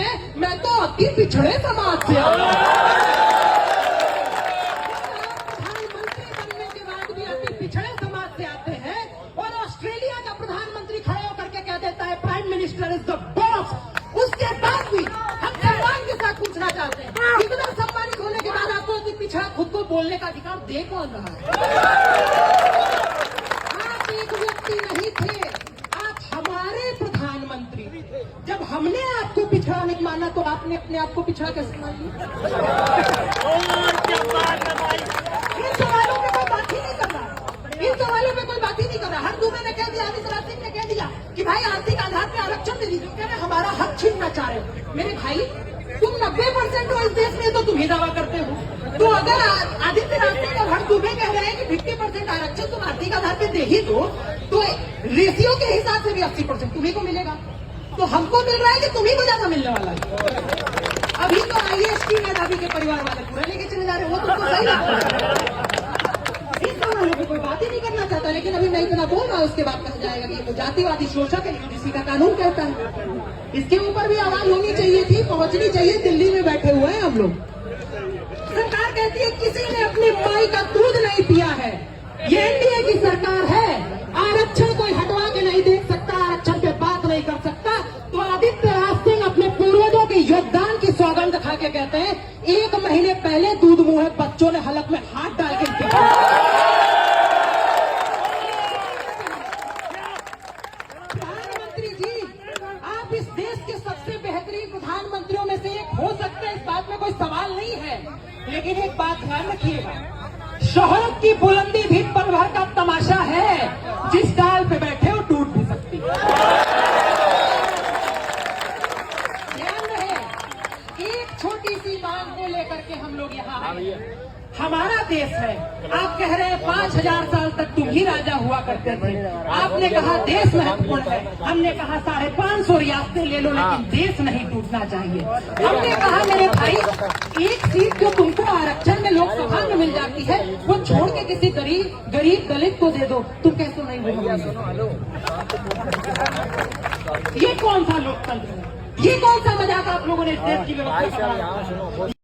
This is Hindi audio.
हैं मैं तो अति पिछड़े समाज से हूं। प्रधानमंत्री बनने के बाद भी अति पिछड़े समाज से आते हैं और ऑस्ट्रेलिया का प्रधानमंत्री खड़े होकर के कह देता है prime minister is the boss. उसके बाद भी हम सम्मान के साथ पूछना चाहते हैं, इतना सम्मानित होने के बाद आपको अति पिछड़ा खुद को बोलने का अधिकार दे कौन रहा है? आप एक व्यक्ति नहीं थे, आप हमारे प्रधानमंत्री। जब हमने आपको पिछड़ा नहीं माना तो आपने अपने आप को पिछड़ा कैसे मान लिया? इन सवालों पे कोई बात ही नहीं कर रहा, इन सवालों पे कोई बात ही नहीं कर रहा। हर दूसरे ने कह दिया, हरीश सिंह ने कह दिया कि भाई आर्थिक आधार पे आरक्षण दे दीजिए, कह रहे हमारा हक छीनना चाह रहे हो। मेरे भाई तुम 90% हो इस देश में तो तुम ही दावा करते हो, तो अगर आदित्यनाथ और हर दूसरे कह रहे हैं कि 50% आरक्षण तुम आर्थिक आधार पे दे ही दो, तो रेशियो के हिसाब से भी 80% तुम्ही को मिलेगा। तो हमको मिल रहा है कि तुम्ही को ज्यादा मिलने वाला है। अभी तो IST मेधावी के परिवार वाले पूरा लेके चले जा रहे हो, वो तुमको सही लगता है। इस सवालों पे कोई बात ही नहीं करना चाहता, लेकिन अभी मैं इतना बोल रहा हूं उसके बाद कहा जाएगा कि जातिवादी शोषक है, UGC का कानून कहता है। इसके ऊपर भी आवाज होनी चाहिए थी, पहुंचनी चाहिए। दिल्ली में बैठे हुए हैं हम लोग, सरकार कहती है किसी ने अपनी माई का दूध नहीं पिया है। ये NDA की सरकार है, आरक्षण कोई हटवा के नहीं देख सकता, आरक्षण पे बात नहीं कर सकता। तो आदित्यनाथ सिंह अपने पूर्वजों के योगदान की सौगंध खा के कहते हैं 1 महीने पहले दूध मुंह बच्चों ने हलक में हाथ डाल के प्रधानमंत्री जी, आप इस देश के सबसे बेहतरीन प्रधानमंत्रियों में से एक हो सकते हैं, इस बात में कोई सवाल नहीं है। लेकिन एक बात ध्यान रखिएगा, शोहरत की बुलंदी भी पल भर का तमाशा है, जिस डाल पे बैठे हो टूट भी सकती है। ध्यान रहे, एक छोटी सी मांग को लेकर के हम लोग यहाँ आए। हमारा देश है, आप कह रहे हैं 5000 साल तक तुम ही राजा हुआ करते थे। आपने कहा देश महत्वपूर्ण है, हमने कहा 550 रियासतें ले लो, लेकिन देश नहीं टूटना चाहिए। हमने कहा मेरे भाई, एक सीट जो तुमको आरक्षण में लोकसभा में मिल जाती है, वो छोड़ के किसी गरीब दलित को दे दो, तुम कैसे नहीं बोलोगे? ये कौन सा लोकतंत्र है? ये कौन सा मजाक आप लोगों ने इस देश की व्यवस्था